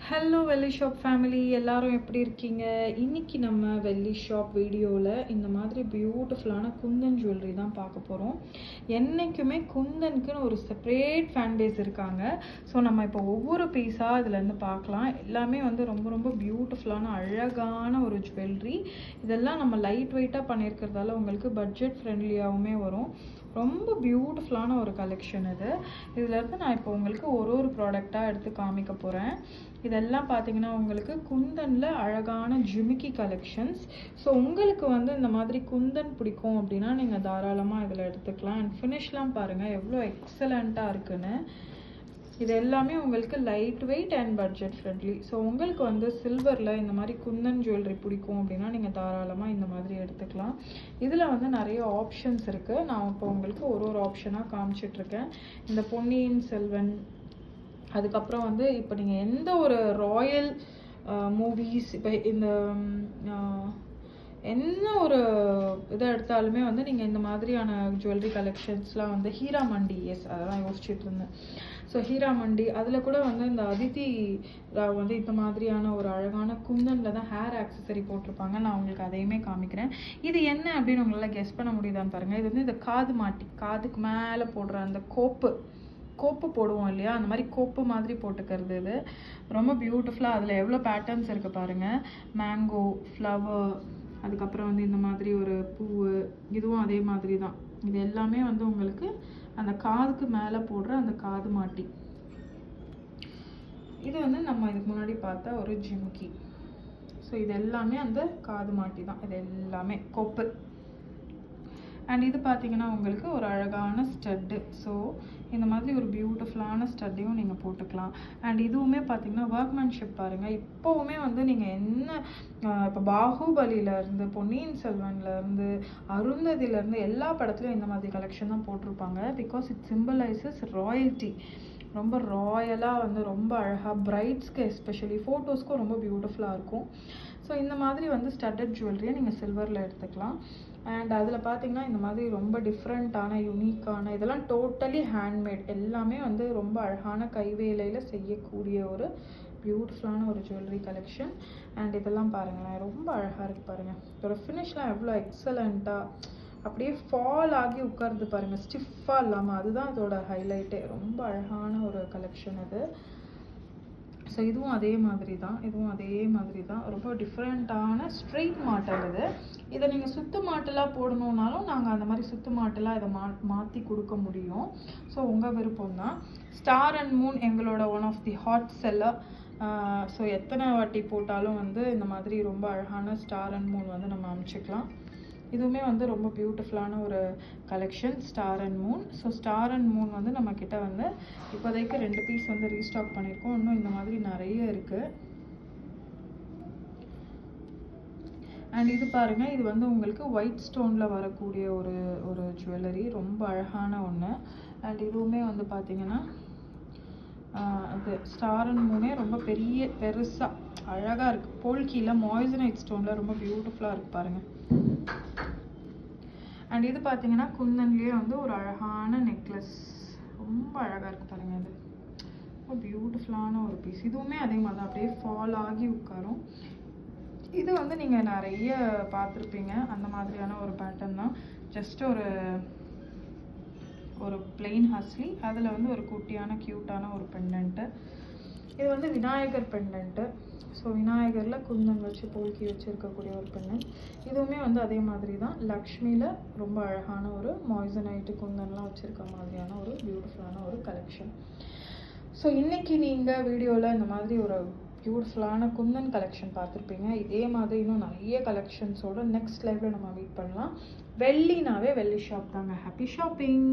Hello வெள்ளி shop family, எல்லாரும் எப்படி இருக்கீங்க? இன்னைக்கு நம்ம வெள்ளி ஷாப் வீடியோவில் இந்த மாதிரி பியூட்டிஃபுல்லான குந்தன் ஜுவல்லரி தான் பார்க்க போகிறோம். என்றைக்குமே குந்தனுக்குன்னு ஒரு செப்பரேட் ஃபேன் பேஸ் இருக்காங்க. ஸோ நம்ம இப்போ ஒவ்வொரு பீஸாக இதுலேருந்து பார்க்கலாம். எல்லாமே வந்து ரொம்ப ரொம்ப பியூட்டிஃபுல்லான அழகான ஒரு ஜுவல்லரி. இதெல்லாம் நம்ம லைட் வெயிட்டாக பண்ணியிருக்கிறதால உங்களுக்கு பட்ஜெட் ஃப்ரெண்ட்லியாகவுமே வரும். ரொம்ப பியூட்டிஃபுல்லான ஒரு கலெக்ஷன் இது. இதுலேருந்து நான் இப்போ உங்களுக்கு ஒரு ப்ராடக்டாக எடுத்து காமிக்க போகிறேன். இதெல்லாம் பார்த்தீங்கன்னா உங்களுக்கு குந்தனில் அழகான ஜிமிக்கி கலெக்ஷன்ஸ். ஸோ உங்களுக்கு வந்து இந்த மாதிரி குந்தன் பிடிக்கும் அப்படின்னா நீங்கள் தாராளமாக இதில் எடுத்துக்கலாம். அண்ட் ஃபினிஷ்லாம் பாருங்கள் எவ்வளோ எக்ஸலண்ட்டாக இருக்குன்னு. இது எல்லாமே உங்களுக்கு light weight and budget friendly. So உங்களுக்கு வந்து சில்வரில் இந்த மாதிரி குந்தன் ஜுவல்லரி பிடிக்கும் அப்படின்னா நீங்கள் தாராளமாக இந்த மாதிரி எடுத்துக்கலாம். இதில் வந்து நிறைய ஆப்ஷன்ஸ் இருக்குது. நான் இப்போ உங்களுக்கு ஒரு ஆப்ஷனாக காமிச்சிட்ருக்கேன். இந்த பொன்னியின் செல்வன், அதுக்கப்புறம் வந்து இப்போ நீங்கள் எந்த ஒரு ராயல் மூவிஸ், இப்போ இந்த என்ன ஒரு இதை எடுத்தாலுமே வந்து நீங்கள் இந்த மாதிரியான ஜுவல்லரி கலெக்ஷன்ஸ்லாம் வந்து ஹீரா மண்டி, எஸ் அதெல்லாம் யோசிச்சுட்டு இருந்தேன். ஸோ ஹீரா மண்டி அதில் கூட வந்து இந்த அதித்தி ராவ் வந்து இந்த மாதிரியான ஒரு அழகான குந்தனில் தான் ஹேர் ஆக்சசரி போட்டிருப்பாங்க. நான் உங்களுக்கு அதையுமே காமிக்கிறேன். இது என்ன அப்படின்னு உங்களால் கெஸ் பண்ண முடியுதான்னு பாருங்கள். இது வந்து இந்த காது மாட்டி, காதுக்கு மேலே போடுற அந்த கோப்பு போடுவோம் இல்லையா, அந்த மாதிரி கோப்பு மாதிரி போட்டுக்கிறது. இது ரொம்ப பியூட்டிஃபுல்லாக, அதில் எவ்வளோ பேட்டர்ன்ஸ் இருக்குது பாருங்கள். மேங்கோ, ஃப்ளவர், அதுக்கப்புறம் வந்து இந்த மாதிரி ஒரு பூவு, இதுவும் அதே மாதிரி தான். இது எல்லாமே வந்து உங்களுக்கு அந்த காதுக்கு மேலே போடுற அந்த காது மாட்டி. இது வந்து நம்ம இதுக்கு முன்னாடி பார்த்த ஒரு ஜிமிக்கி. ஸோ இது எல்லாமே அந்த காது மாட்டி தான். இது எல்லாமே கோப்பு. அண்ட் இது பார்த்தீங்கன்னா உங்களுக்கு ஒரு அழகான ஸ்டட்டு. ஸோ இந்த மாதிரி ஒரு பியூட்டிஃபுல்லான ஸ்டட்டையும் நீங்கள் போட்டுக்கலாம். அண்ட் இதுவுமே பார்த்தீங்கன்னா ஒர்க்மேன்ஷிப் பாருங்கள். இப்போவுமே வந்து நீங்கள் என்ன இப்போ பாகுபலியிலேருந்து, பொன்னியின் செல்வன்லேருந்து, அருந்ததியிலேருந்து எல்லா படத்துலையும் இந்த மாதிரி கலெக்ஷன் தான் போட்டிருப்பாங்க. Because it symbolises royalty. ரொம்ப ராயலாக வந்து ரொம்ப அழகாக, பிரைட்ஸ்க்கு எஸ்பெஷலி ஃபோட்டோஸ்க்கும் ரொம்ப பியூட்டிஃபுல்லாக இருக்கும். ஸோ இந்த மாதிரி வந்து ஸ்டட்டட் ஜுவல்லரியை நீங்கள் சில்வரில் எடுத்துக்கலாம். அண்ட் அதில் பார்த்தீங்கன்னா இந்த மாதிரி ரொம்ப டிஃப்ரெண்ட்டான யூனிக்கான, இதெல்லாம் டோட்டலி ஹேண்ட்மேட், எல்லாமே வந்து ரொம்ப அழகான கைவேலையில் செய்யக்கூடிய ஒரு பியூட்டிஃபுல்லான ஒரு ஜுவல்லரி கலெக்ஷன். அண்ட் இதெல்லாம் பாருங்களேன், ரொம்ப அழகாக இருக்குது பாருங்கள். இதோட ஃபினிஷ்லாம் எவ்வளோ எக்ஸலண்ட்டாக அப்படியே ஃபால் ஆகி உட்காருது பாருங்கள், ஸ்டிஃபாக இல்லாமல். அதுதான் இதோட ஹைலைட்டே. ரொம்ப அழகான ஒரு கலெக்ஷன் இது. ஸோ இதுவும் அதே மாதிரி தான், ரொம்ப டிஃப்ரெண்ட்டான ஸ்ட்ரெயிட் மாட்டல் இது. இதை நீங்கள் சுத்து மாட்டலாக போடணுன்னாலும் நாங்கள் அந்த மாதிரி சுத்து மாட்டலாக இதை மாற்றி கொடுக்க முடியும். ஸோ உங்கள் விருப்பம் தான். ஸ்டார் அண்ட் மூன் எங்களோட one of the hot seller. So எத்தனை வாட்டி போட்டாலும் வந்து இந்த மாதிரி ரொம்ப அழகான ஸ்டார் அண்ட் மூன் வந்து நம்ம அமைச்சிக்கலாம். இதுவுமே வந்து ரொம்ப பியூட்டிஃபுல்லான ஒரு collection, star and Moon. So star and Moon வந்து நம்மக்கிட்ட வந்து இப்போதைக்கு 2 பீஸ் வந்து ரீஸ்டாக் பண்ணியிருக்கோம். இன்னும் இந்த மாதிரி நிறைய இருக்குது. அண்ட் இது பாருங்கள், இது வந்து உங்களுக்கு ஒயிட் ஸ்டோனில் வரக்கூடிய ஒரு ஜுவல்லரி, ரொம்ப அழகான ஒன்று. அண்ட் இதுவுமே வந்து பார்த்தீங்கன்னா அது ஸ்டார் அண்ட் மூனே ரொம்ப பெருசாக அழகாக இருக்குது. போல்கியில் மாய்சனைட் ஸ்டோனில் ரொம்ப பியூட்டிஃபுல்லாக இருக்குது பாருங்கள். அண்ட் இது பார்த்தீங்கன்னா குந்தன்லேயே வந்து ஒரு அழகான நெக்லஸ், ரொம்ப அழகாக இருக்குது பாருங்கள். இது ரொம்ப பியூட்டிஃபுல்லான ஒரு பீஸ். இதுவுமே அதே மாதிரி தான் அப்படியே ஃபால் ஆகி உட்காரும். இது வந்து நீங்கள் நிறைய பார்த்துருப்பீங்க. அந்த மாதிரியான ஒரு பேட்டர்ன் தான். ஜஸ்ட் ஒரு பிளெயின் ஹஸ்லி, அதில் வந்து ஒரு குட்டியான க்யூட்டான ஒரு பெண்டன்ட்டு. இது வந்து விநாயகர் பெண்டன்ட்டு. ஸோ விநாயகரில் குந்தன் வச்சு போல்கி வச்சு இருக்கக்கூடிய ஒரு பெண்டன்ட். இதுவுமே வந்து அதே மாதிரி தான். லக்ஷ்மியில் ரொம்ப அழகான ஒரு மாய்சனைட்டு குந்தன்லாம் வச்சுருக்க மாதிரியான ஒரு பியூட்டிஃபுல்லான ஒரு கலெக்ஷன். ஸோ இன்றைக்கி நீங்கள் வீடியோவில் இந்த மாதிரி ஒரு பியூட்டிஃபுல்லான குந்தன் கலெக்ஷன் பார்த்துருப்பீங்க. இதே மாதிரி இன்னும் நிறைய கலெக்ஷன்ஸோட நெக்ஸ்ட் லைவில் நம்ம மீட் பண்ணலாம். வெள்ளினாவே வெள்ளி ஷாப் தாங்க. Happy shopping.